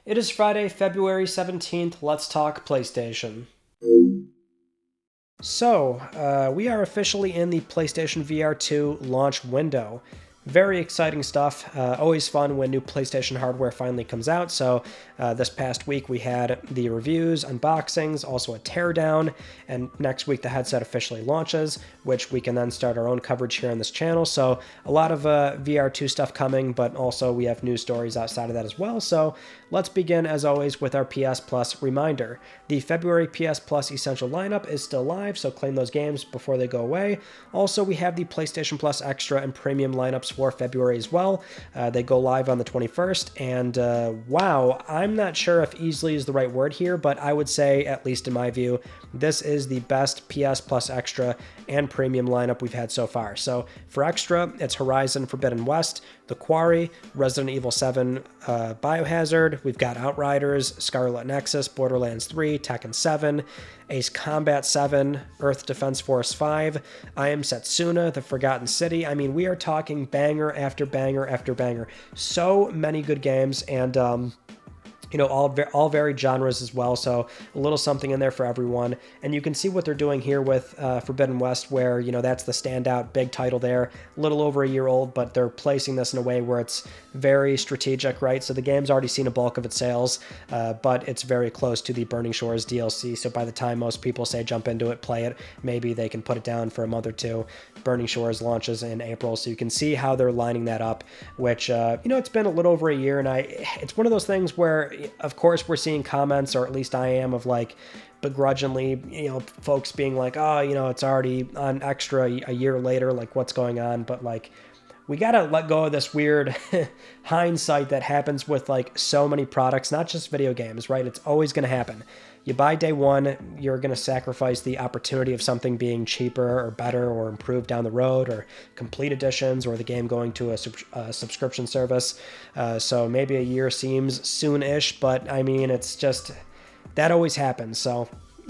It is Friday, February 17th. Let's talk PlayStation. So, we are officially in the PlayStation VR2 launch window. Very exciting stuff. Always fun when new PlayStation hardware finally comes out. So this past week we had the reviews, unboxings, also a teardown, and next week the headset officially launches, which we can then start our own coverage here on this channel. So a lot of VR2 stuff coming, but also we have news stories outside of that as well. So let's begin, as always, with our PS Plus reminder. The February PS Plus Essential lineup is still live, so claim those games before they go away. Also, we have the PlayStation Plus Extra and Premium lineups for February as well. They go live on the 21st, and wow, I'm not sure if easily is the right word here, but I would say, at least in my view, this is the best PS Plus Extra and Premium lineup we've had so far. So for Extra, it's Horizon Forbidden West, The Quarry, Resident Evil 7 Biohazard, we've got Outriders, Scarlet Nexus, Borderlands 3, Tekken 7, Ace Combat 7, Earth Defense Force 5, I Am Setsuna, The Forgotten City. I mean, we are talking banger after banger after banger. So many good games, and all varied genres as well, so a little something in there for everyone. And you can see what they're doing here with Forbidden West, where, that's the standout big title there, a little over a year old, but they're placing this in a way where it's very strategic, right? So the game's already seen a bulk of its sales, but it's very close to the Burning Shores DLC, so by the time most people say jump into it, play it, maybe they can put it down for a month or two. Burning Shores launches in April, so you can see how they're lining that up, which, it's been a little over a year, and it's one of those things where, of course, we're seeing comments, or at least I am, of like begrudgingly, folks being like, oh, it's already on Extra a year later, like what's going on? But like, we gotta let go of this weird hindsight that happens with like so many products, not just video games, right? It's always gonna happen. You buy day one, you're going to sacrifice the opportunity of something being cheaper or better or improved down the road, or complete editions, or the game going to a subscription service. So maybe a year seems soon-ish, but I mean, it's just, that always happens. So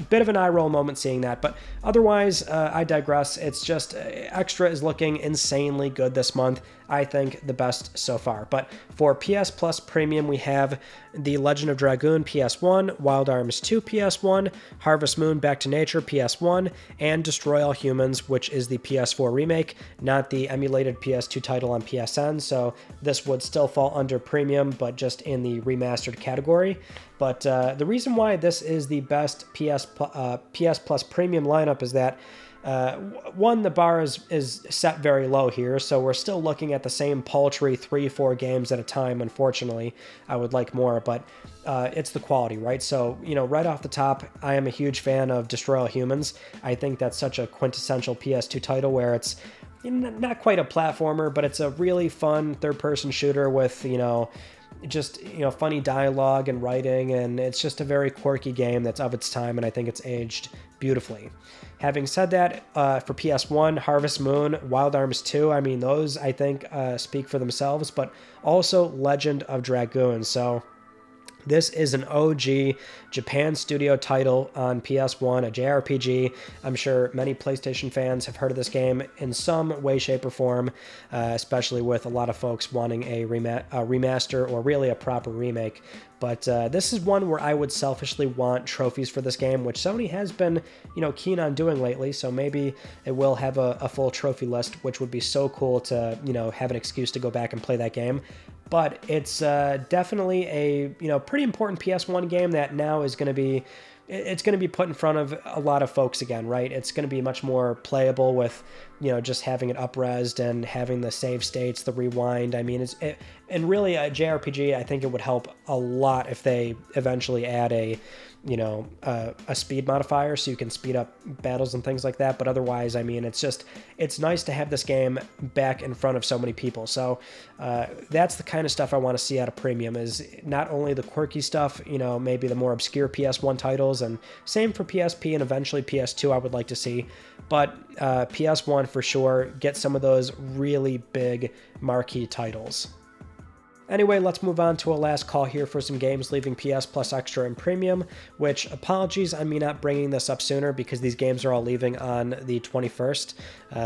bit of an eye roll moment seeing that, but otherwise, I digress. It's just Extra is looking insanely good this month. I think the best so far. But for PS Plus Premium, we have The Legend of Dragoon PS1, Wild Arms 2 PS1, Harvest Moon Back to Nature PS1, and Destroy All Humans, which is the PS4 remake, not the emulated PS2 title on PSN. So this would still fall under Premium, but just in the remastered category. But the reason why this is the best PS Plus Premium lineup is that one, the bar is set very low here, so we're still looking at the same paltry 3-4 games at a time, unfortunately. I would like more, but it's the quality, right? So, right off the top, I am a huge fan of Destroy All Humans. I think that's such a quintessential PS2 title where it's not quite a platformer, but it's a really fun third-person shooter with, funny dialogue and writing, and it's just a very quirky game that's of its time, and I think it's aged beautifully. Having said that, for PS1, Harvest Moon, Wild Arms 2, I mean, those, I think, speak for themselves, but also Legend of Dragoon. So this is an OG Japan Studio title on PS1, a JRPG. I'm sure many PlayStation fans have heard of this game in some way, shape, or form, especially with a lot of folks wanting a remaster or really a proper remake. But this is one where I would selfishly want trophies for this game, which Sony has been, keen on doing lately. So maybe it will have a full trophy list, which would be so cool to, have an excuse to go back and play that game. But it's definitely a pretty important PS1 game that now is going to be, it's going to be put in front of a lot of folks again, right? It's going to be much more playable with just having it up-resed and having the save states, the rewind. I mean, and really a JRPG, I think it would help a lot if they eventually add a speed modifier so you can speed up battles and things like that. But otherwise, I mean, it's nice to have this game back in front of so many people. So that's the kind of stuff I want to see out of Premium, is not only the quirky stuff, maybe the more obscure PS1 titles, and same for PSP and eventually PS2 I would like to see, but PS1 for sure, get some of those really big marquee titles. Anyway, let's move on to a last call here for some games leaving PS Plus Extra and Premium, which, apologies on me not bringing this up sooner because these games are all leaving on the 21st,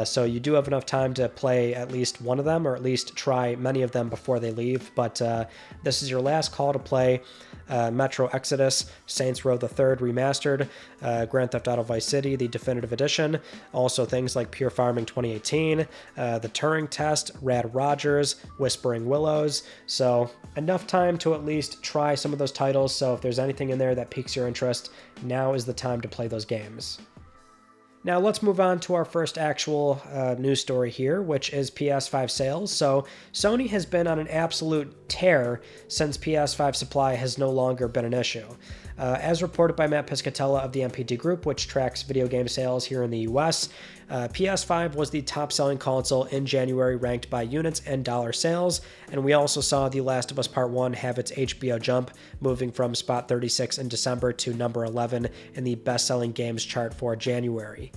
so you do have enough time to play at least one of them, or at least try many of them before they leave, but this is your last call to play Metro Exodus, Saints Row the Third Remastered, Grand Theft Auto Vice City, the Definitive Edition, also things like Pure Farming 2018, the Turing Test, Rad Rogers, Whispering Willows, so enough time to at least try some of those titles, so if there's anything in there that piques your interest, now is the time to play those games. Now let's move on to our first actual news story here, which is PS5 sales. So Sony has been on an absolute tear since PS5 supply has no longer been an issue. As reported by Matt Piscatella of the MPD Group, which tracks video game sales here in the US, PS5 was the top-selling console in January ranked by units and dollar sales, and we also saw The Last of Us Part 1 have its HBO jump, moving from spot 36 in December to number 11 in the best-selling games chart for January.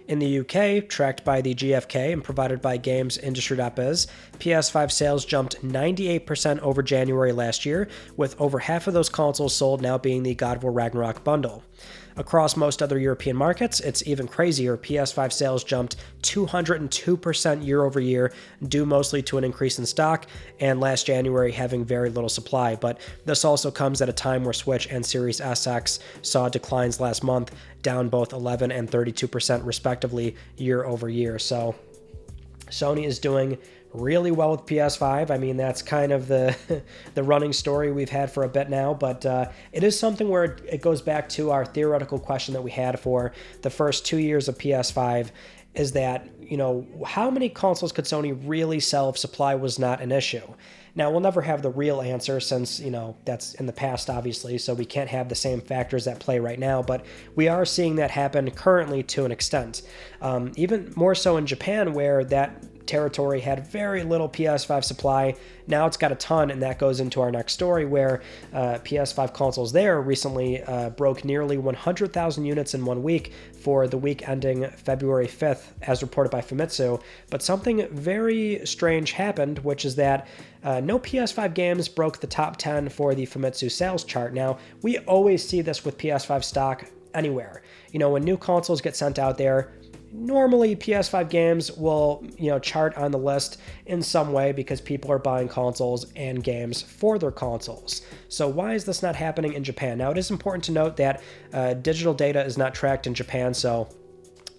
In the UK, tracked by the GfK and provided by GamesIndustry.biz, PS5 sales jumped 98% over January last year, with over half of those consoles sold now being the God of War Ragnarok bundle. Across most other European markets, it's even crazier. PS5 sales jumped 202% year over year, due mostly to an increase in stock, and last January having very little supply. But this also comes at a time where Switch and Series SX saw declines last month, down both 11 and 32% respectively year over year. So Sony is doing really well with PS5. I mean, that's kind of the running story we've had for a bit now, but it is something where it goes back to our theoretical question that we had for the first 2 years of PS5, is that, how many consoles could Sony really sell if supply was not an issue? Now, we'll never have the real answer since, that's in the past, obviously, so we can't have the same factors at play right now, but we are seeing that happen currently to an extent. Even more so in Japan, where that territory had very little PS5 supply. Now it's got a ton, and that goes into our next story, where PS5 consoles there recently broke nearly 100,000 units in 1 week for the week ending February 5th, as reported by Famitsu. But something very strange happened, which is that no PS5 games broke the top 10 for the Famitsu sales chart. Now, we always see this with PS5 stock anywhere. When new consoles get sent out there, normally PS5 games will, chart on the list in some way because people are buying consoles and games for their consoles. So why is this not happening in Japan? Now, it is important to note that digital data is not tracked in Japan, so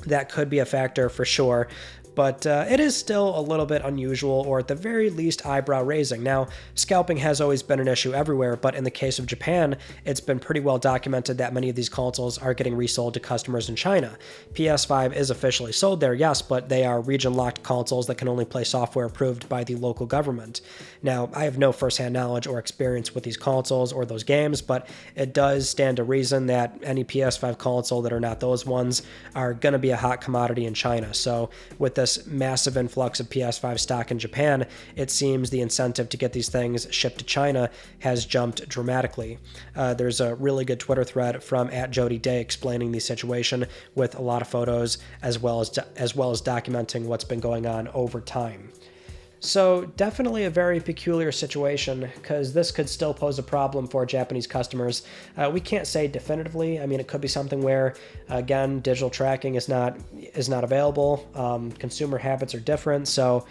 that could be a factor for sure. But it is still a little bit unusual, or at the very least eyebrow-raising. Now, scalping has always been an issue everywhere, but in the case of Japan, it's been pretty well documented that many of these consoles are getting resold to customers in China. PS5 is officially sold there, yes, but they are region-locked consoles that can only play software approved by the local government. Now, I have no first-hand knowledge or experience with these consoles or those games, but it does stand to reason that any PS5 console that are not those ones are going to be a hot commodity in China. So with this massive influx of PS5 stock in Japan, it seems the incentive to get these things shipped to China has jumped dramatically. There's a really good Twitter thread from @JodyDay explaining the situation with a lot of photos, as well as documenting what's been going on over time. So definitely a very peculiar situation, because this could still pose a problem for Japanese customers. We can't say definitively. I mean, it could be something where, again, digital tracking is not available. Consumer habits are different, so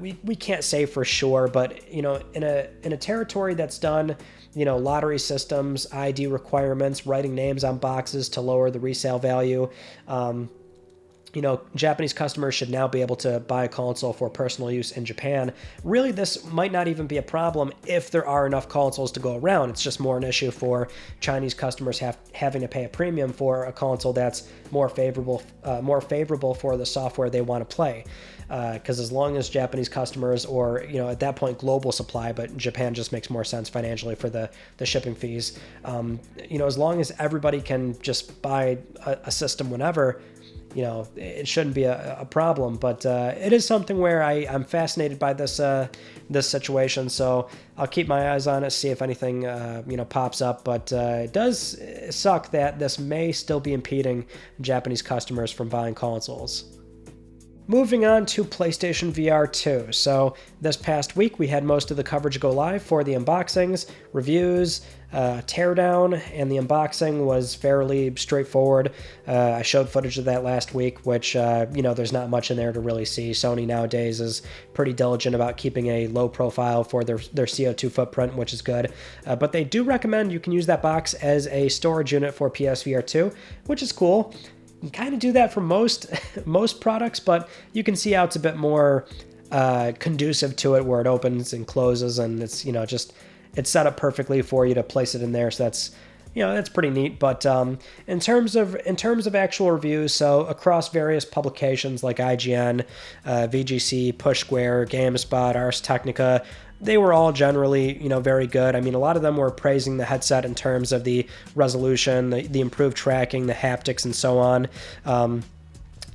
we can't say for sure. But in a territory that's done, lottery systems, ID requirements, writing names on boxes to lower the resale value. Japanese customers should now be able to buy a console for personal use in Japan. Really, this might not even be a problem if there are enough consoles to go around. It's just more an issue for Chinese customers having to pay a premium for a console that's more favorable for the software they want to play. Because as long as Japanese customers, or at that point global supply, but Japan just makes more sense financially for the shipping fees. As long as everybody can just buy a system whenever, it shouldn't be a problem, but it is something where I'm fascinated by this situation, so I'll keep my eyes on it, see if anything pops up, but it does suck that this may still be impeding Japanese customers from buying consoles. Moving on to PlayStation VR2. So this past week we had most of the coverage go live for the unboxings, reviews, teardown, and the unboxing was fairly straightforward. I showed footage of that last week, which, there's not much in there to really see. Sony nowadays is pretty diligent about keeping a low profile for their CO2 footprint, which is good. But they do recommend you can use that box as a storage unit for PSVR 2, which is cool. You can kind of do that for most products, but you can see how it's a bit more conducive to it, where it opens and closes, and it's it's set up perfectly for you to place it in there. So that's pretty neat. But in terms of actual reviews, so across various publications like IGN, VGC, Push Square, GameSpot, Ars Technica, they were all generally, very good. I mean, a lot of them were praising the headset in terms of the resolution, the improved tracking, the haptics, and so on.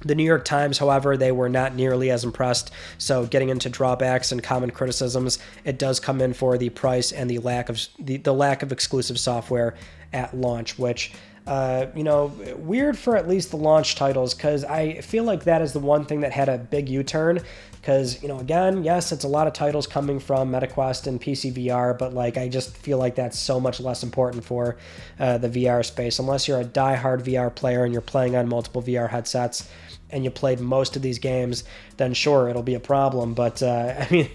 The New York Times, however, they were not nearly as impressed. So getting into drawbacks and common criticisms, it does come in for the price and the lack of exclusive software at launch, which weird for at least the launch titles, because I feel like that is the one thing that had a big U-turn. Because, again, yes, it's a lot of titles coming from MetaQuest and PC VR, but I just feel like that's so much less important for the VR space. Unless you're a diehard VR player and you're playing on multiple VR headsets and you played most of these games, then sure, it'll be a problem. But I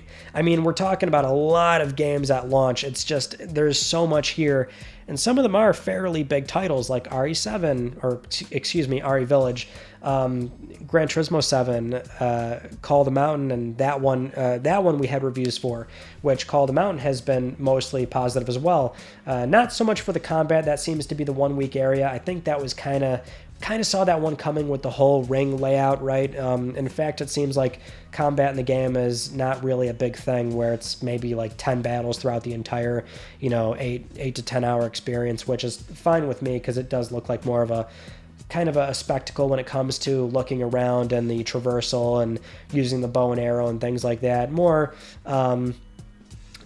mean, we're talking about a lot of games at launch. It's just there's so much here, and some of them are fairly big titles like RE7 RE Village, Gran Turismo 7, Call of the Mountain, and that one we had reviews for, which Call of the Mountain has been mostly positive as well. Not so much for the combat. That seems to be the one weak area. I think that was kind of saw that one coming with the whole ring layout, right? In fact, it seems like combat in the game is not really a big thing, where it's maybe 10 battles throughout the entire, 8 to 10 hour experience, which is fine with me because it does look like more of a kind of a spectacle when it comes to looking around and the traversal and using the bow and arrow and things like that. More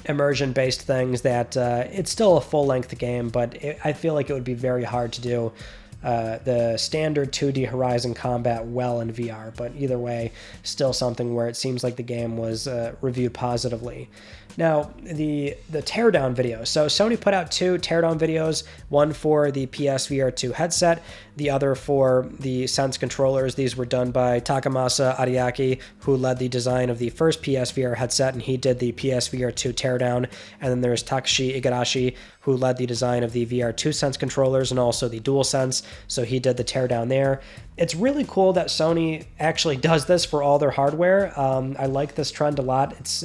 immersion-based things that it's still a full-length game, but I feel like it would be very hard to do the standard 2D Horizon combat well in VR, but either way, still something where it seems like the game was reviewed positively. Now, the teardown video. So Sony put out 2 teardown videos, one for the PSVR 2 headset, the other for the Sense controllers. These were done by Takamasa Ariaki, who led the design of the first PSVR headset, and he did the PSVR 2 teardown. And then there's Takashi Igarashi, who led the design of the VR2 Sense controllers and also the DualSense, so he did the teardown there. It's really cool that Sony actually does this for all their hardware. I like this trend a lot. It's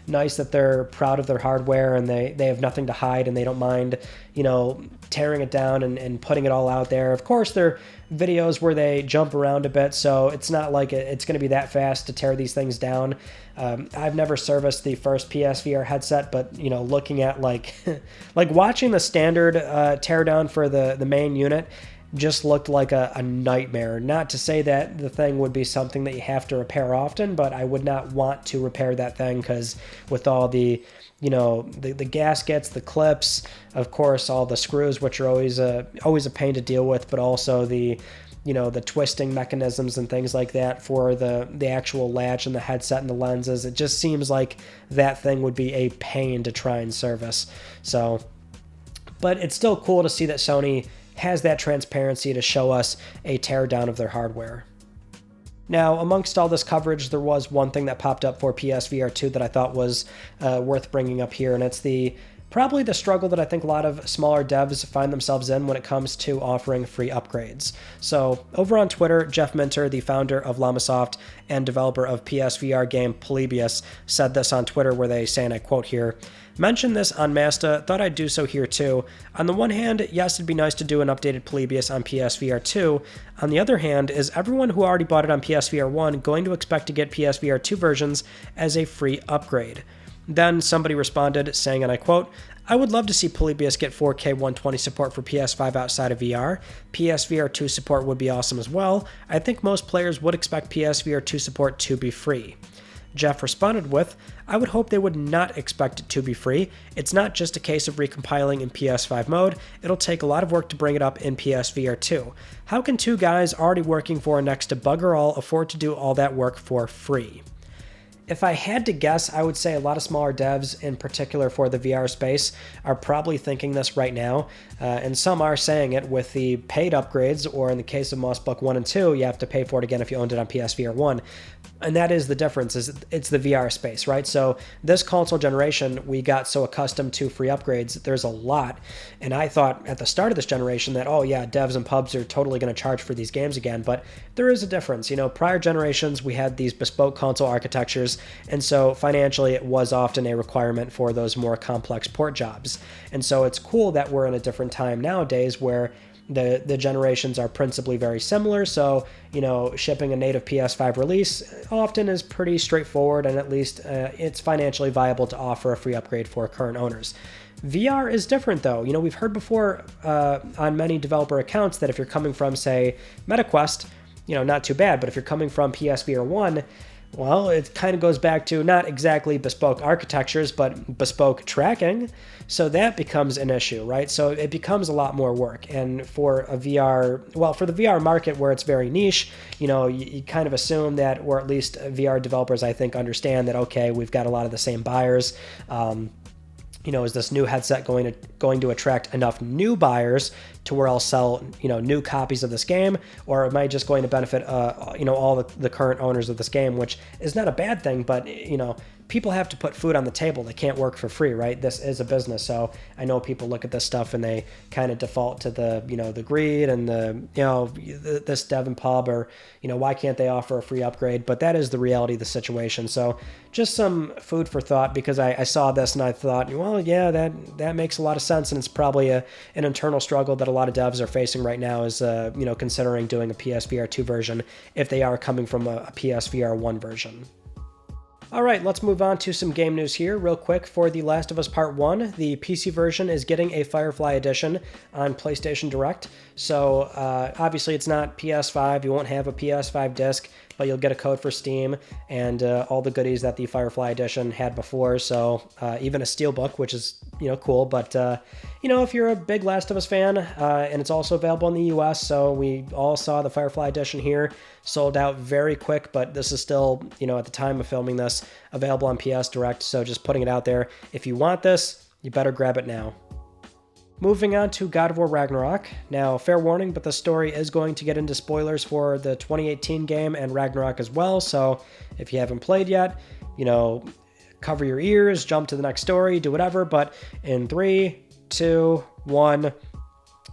nice that they're proud of their hardware and they have nothing to hide, and they don't mind, tearing it down and putting it all out there. Of course, they're videos where they jump around a bit, so it's not like it's going to be that fast to tear these things down. I've never serviced the first PSVR headset, but looking at like watching the standard teardown for the main unit just looked like a nightmare. Not to say that the thing would be something that you have to repair often, but I would not want to repair that thing, because with all the the gaskets, the clips, of course, all the screws, which are always a pain to deal with, but also the twisting mechanisms and things like that for the actual latch and the headset and the lenses. It just seems like that thing would be a pain to try and service. So, but it's still cool to see that Sony has that transparency to show us a teardown of their hardware. Now, amongst all this coverage, there was one thing that popped up for PSVR 2 that I thought was worth bringing up here, and it's probably the struggle that I think a lot of smaller devs find themselves in when it comes to offering free upgrades. So, over on Twitter, Jeff Minter, the founder of Llamasoft and developer of PSVR game Polybius, said this on Twitter, where they say, and I quote here, "Mentioned this on Masta, thought I'd do so here too. On the one hand, yes, it'd be nice to do an updated Polybius on PSVR 2. On the other hand, is everyone who already bought it on PSVR 1 going to expect to get PSVR 2 versions as a free upgrade?" Then somebody responded saying, and I quote, "I would love to see Polybius get 4K 120 support for PS5 outside of VR. PSVR 2 support would be awesome as well. I think most players would expect PSVR 2 support to be free." Jeff responded with, "I would hope they would not expect it to be free. It's not just a case of recompiling in PS5 mode, it'll take a lot of work to bring it up in PSVR 2. How can two guys already working for next to bugger all afford to do all that work for free?" If I had to guess, I would say a lot of smaller devs, in particular for the VR space, are probably thinking this right now, and some are saying it with the paid upgrades, or in the case of Mossbook 1 and 2, you have to pay for it again if you owned it on PSVR 1. And that is the difference, is it's the VR space, right? So this console generation, we got so accustomed to free upgrades, there's a lot, and I thought at the start of this generation that, oh yeah, devs and pubs are totally going to charge for these games again, but there is a difference. You know, prior generations, we had these bespoke console architectures, and so financially it was often a requirement for those more complex port jobs. And so it's cool that we're in a different time nowadays where the generations are principally very similar, so, you know, shipping a native PS5 release often is pretty straightforward, and at least it's financially viable to offer a free upgrade for current owners. VR is different, though. You know, we've heard before on many developer accounts that if you're coming from, say, MetaQuest, you know, not too bad, but if you're coming from PSVR 1, well, it kind of goes back to not exactly bespoke architectures, but bespoke tracking. So that becomes an issue, right? So it becomes a lot more work. And for a VR, well, for the VR market where it's very niche, you know, you kind of assume that, or at least VR developers, I think, understand that, okay, we've got a lot of the same buyers. You know, is this new headset going to attract enough new buyers to where I'll sell, you know, new copies of this game, or am I just going to benefit, you know, all the current owners of this game, which is not a bad thing, but, you know, people have to put food on the table. They can't work for free, right? This is a business, so I know people look at this stuff and they kind of default to the, you know, the greed and the, you know, this dev and pub, or, you know, why can't they offer a free upgrade? But that is the reality of the situation. So just some food for thought, because I saw this and I thought, well, yeah, that makes a lot of sense, and it's probably an internal struggle that a lot of devs are facing right now, is, you know, considering doing a PSVR 2 version if they are coming from a PSVR 1 version. All right, let's move on to some game news here real quick. For The Last of Us Part 1, the PC version is getting a Firefly edition on PlayStation Direct. So obviously it's not PS5, you won't have a PS5 disc, but you'll get a code for Steam and all the goodies that the Firefly edition had before. So even a steelbook, which is, you know, cool. But, you know, if you're a big Last of Us fan, and it's also available in the US, so we all saw the Firefly edition here, sold out very quick, but this is still, you know, at the time of filming this, available on PS Direct. So just putting it out there. If you want this, you better grab it now. Moving on to God of War Ragnarok. Now, fair warning, but the story is going to get into spoilers for the 2018 game and Ragnarok as well, so if you haven't played yet, you know, cover your ears, jump to the next story, do whatever, but in 3, 2, 1...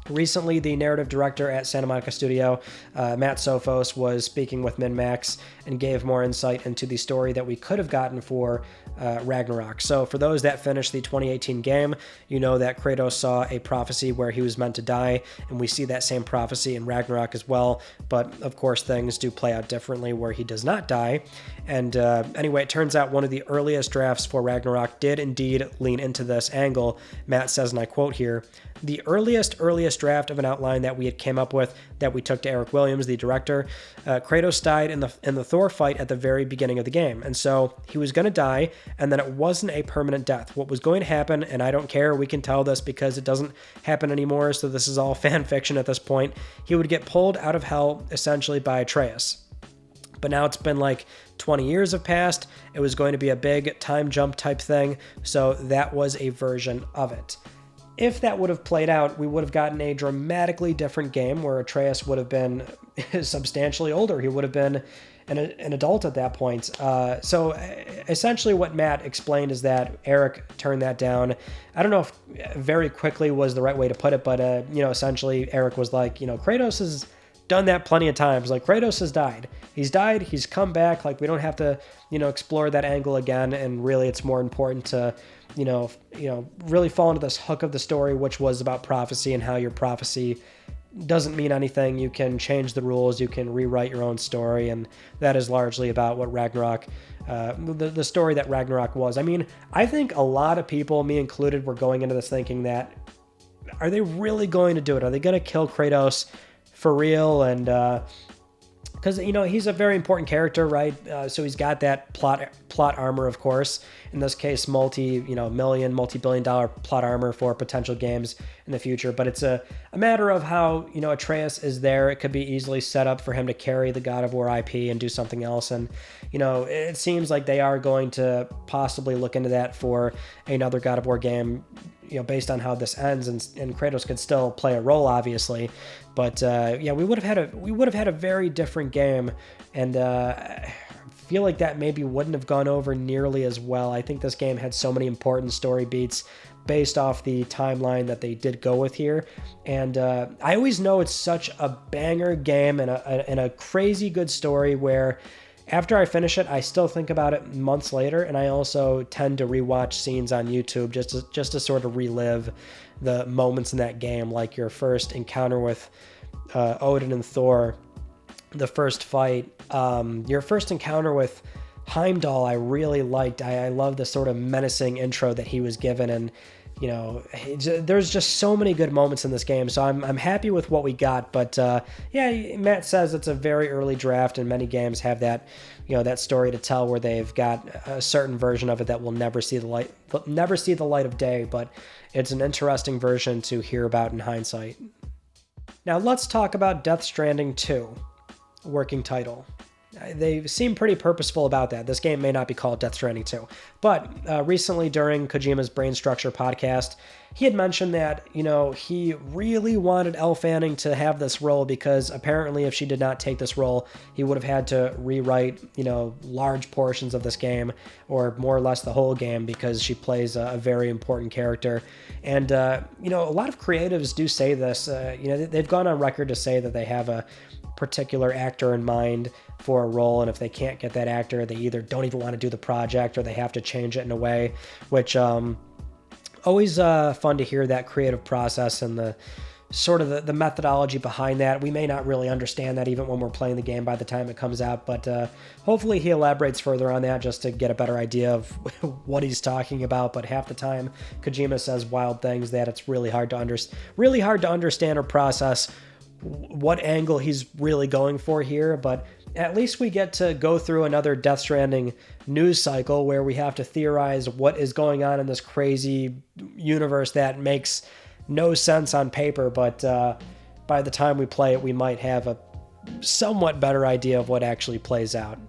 Recently, the narrative director at Santa Monica Studio, Matt Sophos, was speaking with MinMax and gave more insight into the story that we could have gotten for Ragnarok. So for those that finished the 2018 game, you know that Kratos saw a prophecy where he was meant to die, and we see that same prophecy in Ragnarok as well, but of course things do play out differently where he does not die. And anyway, it turns out one of the earliest drafts for Ragnarok did indeed lean into this angle. Matt says, and I quote here, "The earliest draft of an outline that we had came up with that we took to Eric Williams, the director, Kratos died in the Thor fight at the very beginning of the game. And so he was going to die, and then it wasn't a permanent death. What was going to happen, and I don't care, we can tell this because it doesn't happen anymore, so this is all fan fiction at this point. He would get pulled out of hell essentially by Atreus. But now it's been like 20 years have passed. It was going to be a big time jump type thing, so that was a version of it. If that would have played out, we would have gotten a dramatically different game where Atreus would have been substantially older. He would have been an adult at that point. So essentially what Matt explained is that Eric turned that down. I don't know if very quickly was the right way to put it, but you know, essentially Eric was like, you know, Kratos has done that plenty of times. Like, Kratos has died. He's died. He's come back. Like, we don't have to, you know, explore that angle again. And really, it's more important to, you know, really fall into this hook of the story, which was about prophecy and how your prophecy doesn't mean anything. You can change the rules. You can rewrite your own story. And that is largely about what Ragnarok, the story that Ragnarok was. I mean, I think a lot of people, me included, were going into this thinking that, are they really going to do it? Are they going to kill Kratos for real? And because he's a very important character, right? So he's got that plot armor, of course. In this case, multi-billion-dollar plot armor for potential games in the future. But it's a matter of how Atreus is there. It could be easily set up for him to carry the God of War IP and do something else. And it seems like they are going to possibly look into that for another God of War game. Based on how this ends, and Kratos could still play a role, obviously, but we would have had a very different game, and I feel like that maybe wouldn't have gone over nearly as well. I think this game had so many important story beats based off the timeline that they did go with here, and I always know it's such a banger game and a crazy good story where, after I finish it, I still think about it months later, and I also tend to rewatch scenes on YouTube just to sort of relive the moments in that game, like your first encounter with Odin and Thor, the first fight, your first encounter with Heimdall. I really liked. I love the sort of menacing intro that he was given, and there's just so many good moments in this game, so I'm happy with what we got. But Matt says it's a very early draft, and many games have that that story to tell where they've got a certain version of it that will never see the light of day. But it's an interesting version to hear about in hindsight. Now let's talk about Death Stranding 2, working title. They seem pretty purposeful about that. This game may not be called Death Stranding 2. But recently during Kojima's Brain Structure podcast, he had mentioned that, he really wanted Elle Fanning to have this role because apparently if she did not take this role, he would have had to rewrite, large portions of this game, or more or less the whole game, because she plays a very important character. And, a lot of creatives do say this. They've gone on record to say that they have a particular actor in mind for a role, and if they can't get that actor, they either don't even want to do the project or they have to change it in a way, which always fun to hear that creative process and the sort of the methodology behind that. We may not really understand that even when we're playing the game by the time it comes out, but hopefully he elaborates further on that just to get a better idea of what he's talking about. But half the time Kojima says wild things that it's really hard to understand or process what angle he's really going for here. But at least we get to go through another Death Stranding news cycle where we have to theorize what is going on in this crazy universe that makes no sense on paper, but by the time we play it, we might have a somewhat better idea of what actually plays out.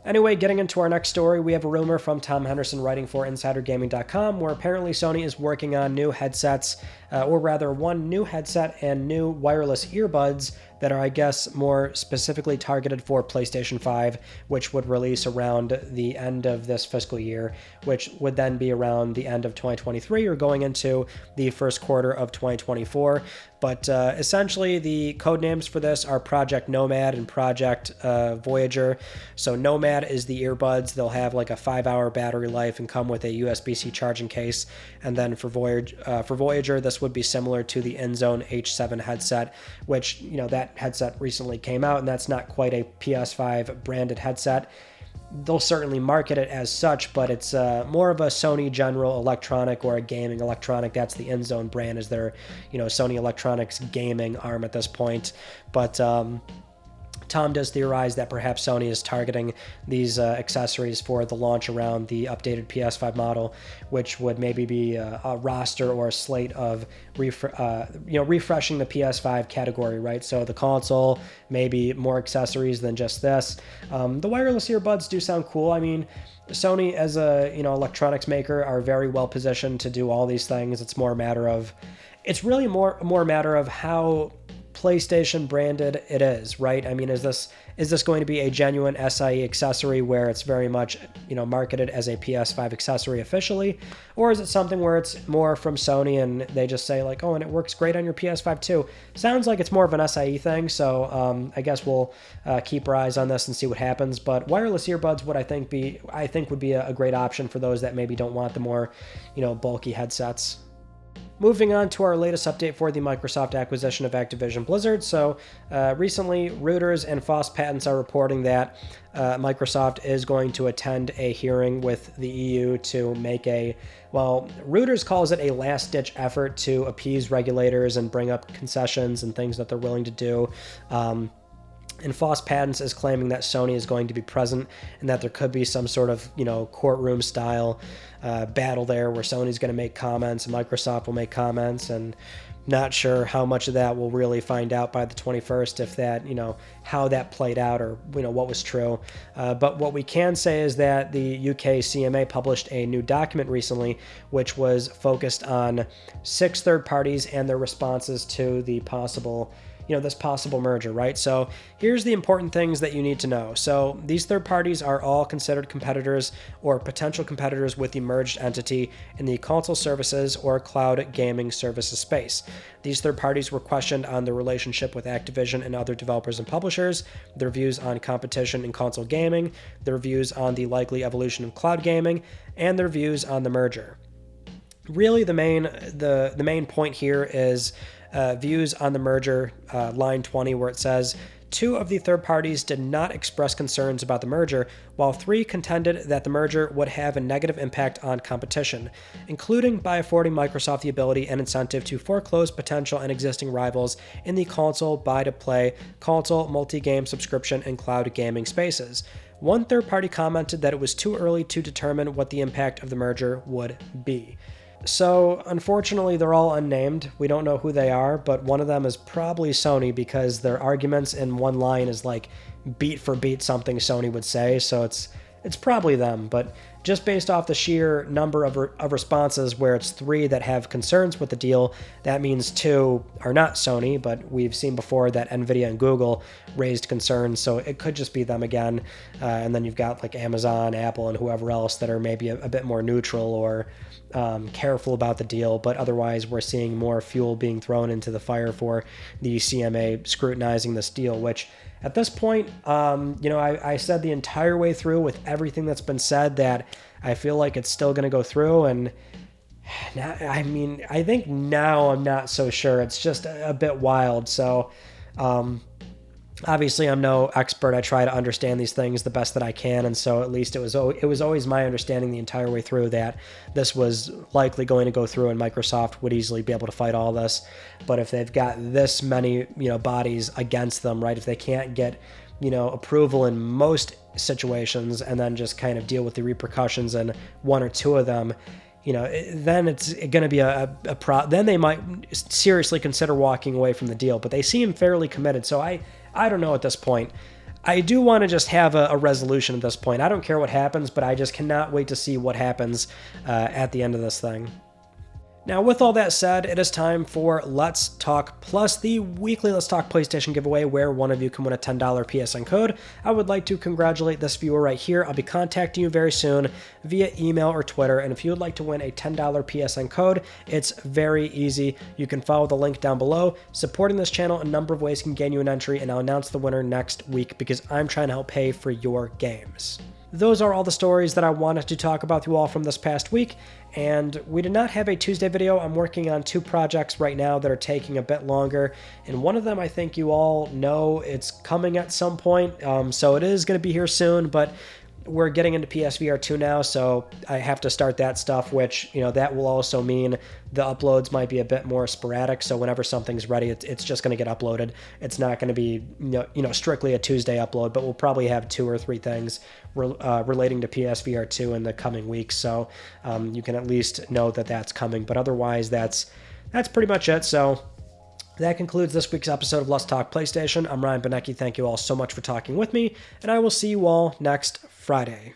Anyway, getting into our next story, we have a rumor from Tom Henderson writing for InsiderGaming.com where apparently Sony is working on new headsets, or rather one new headset and new wireless earbuds that are, I guess, more specifically targeted for PlayStation 5, which would release around the end of this fiscal year, which would then be around the end of 2023 or going into the first quarter of 2024. But essentially, the code names for this are Project Nomad and Project Voyager. So Nomad is the earbuds. They'll have like a 5-hour battery life and come with a USB-C charging case. And then for Voyager, this would be similar to the InZone H7 headset, which, that headset recently came out, and that's not quite a PS5 branded headset. They'll certainly market it as such, but it's more of a Sony general electronic or a gaming electronic. That's the InZone brand, is their, Sony Electronics gaming arm at this point. But Tom does theorize that perhaps Sony is targeting these accessories for the launch around the updated PS5 model, which would maybe be a roster or a slate of refreshing the PS5 category, right? So the console, maybe more accessories than just this. The wireless earbuds do sound cool. I mean, Sony as a electronics maker are very well positioned to do all these things. It's really more a matter of how PlayStation branded it is, right? I mean, is this going to be a genuine SIE accessory where it's very much, marketed as a PS5 accessory officially? Or is it something where it's more from Sony and they just say like, oh, and it works great on your PS5 too? Sounds like it's more of an SIE thing, so I guess we'll keep our eyes on this and see what happens. But wireless earbuds would I think would be a great option for those that maybe don't want the more, bulky headsets. Moving on to our latest update for the Microsoft acquisition of Activision Blizzard. So recently, Reuters and Foss Patents are reporting that Microsoft is going to attend a hearing with the EU to make Reuters calls it a last-ditch effort to appease regulators and bring up concessions and things that they're willing to do. And Foss Patents is claiming that Sony is going to be present and that there could be some sort of, courtroom style battle there where Sony's going to make comments and Microsoft will make comments, and not sure how much of that we'll really find out by the 21st, if that, how that played out or, what was true. But what we can say is that the UK CMA published a new document recently, which was focused on 6 third parties and their responses to the possible this possible merger, right? So here's the important things that you need to know. So these third parties are all considered competitors or potential competitors with the merged entity in the console services or cloud gaming services space. These third parties were questioned on their relationship with Activision and other developers and publishers, their views on competition in console gaming, their views on the likely evolution of cloud gaming, and their views on the merger. Really, the main point here is views on the merger, line 20, where it says, 2 of the third parties did not express concerns about the merger, while 3 contended that the merger would have a negative impact on competition, including by affording Microsoft the ability and incentive to foreclose potential and existing rivals in the console buy-to-play, console multi-game subscription, and cloud gaming spaces. One third party commented that it was too early to determine what the impact of the merger would be. So, unfortunately, they're all unnamed. We don't know who they are, but one of them is probably Sony, because their arguments in one line is like beat for beat something Sony would say, so it's probably them. But just based off the sheer number of responses, where it's 3 that have concerns with the deal, that means 2 are not Sony, but we've seen before that Nvidia and Google raised concerns, so it could just be them again. And then you've got like Amazon, Apple, and whoever else that are maybe a bit more neutral or careful about the deal, but otherwise we're seeing more fuel being thrown into the fire for the CMA scrutinizing this deal, which at this point, I said the entire way through with everything that's been said that I feel like it's still going to go through, and now, I think now I'm not so sure. It's just a bit wild, so obviously, I'm no expert. I try to understand these things the best that I can, and so at least it was always my understanding the entire way through that this was likely going to go through, and Microsoft would easily be able to fight all this. But if they've got this many bodies against them, right? If they can't get approval in most situations, and then just kind of deal with the repercussions in 1 or 2 of them, then it's going to be then they might seriously consider walking away from the deal. But they seem fairly committed, so I don't know at this point. I do want to just have a resolution at this point. I don't care what happens, but I just cannot wait to see what happens at the end of this thing. Now, with all that said, it is time for Let's Talk Plus, the weekly Let's Talk PlayStation giveaway where one of you can win a $10 PSN code. I would like to congratulate this viewer right here. I'll be contacting you very soon via email or Twitter, and if you would like to win a $10 PSN code, it's very easy. You can follow the link down below. Supporting this channel a number of ways can gain you an entry, and I'll announce the winner next week because I'm trying to help pay for your games. Those are all the stories that I wanted to talk about with you all from this past week, and we did not have a Tuesday video. I'm working on 2 projects right now that are taking a bit longer, and one of them I think you all know it's coming at some point, so it is going to be here soon, but we're getting into PSVR2 now, so I have to start that stuff, which, that will also mean the uploads might be a bit more sporadic, so whenever something's ready, it's just going to get uploaded. It's not going to be, strictly a Tuesday upload, but we'll probably have 2 or 3 things relating to PSVR2 in the coming weeks, so you can at least know that that's coming, but otherwise, that's pretty much it, so that concludes this week's episode of Let's Talk PlayStation. I'm Ryan Benecki. Thank you all so much for talking with me, and I will see you all next Friday.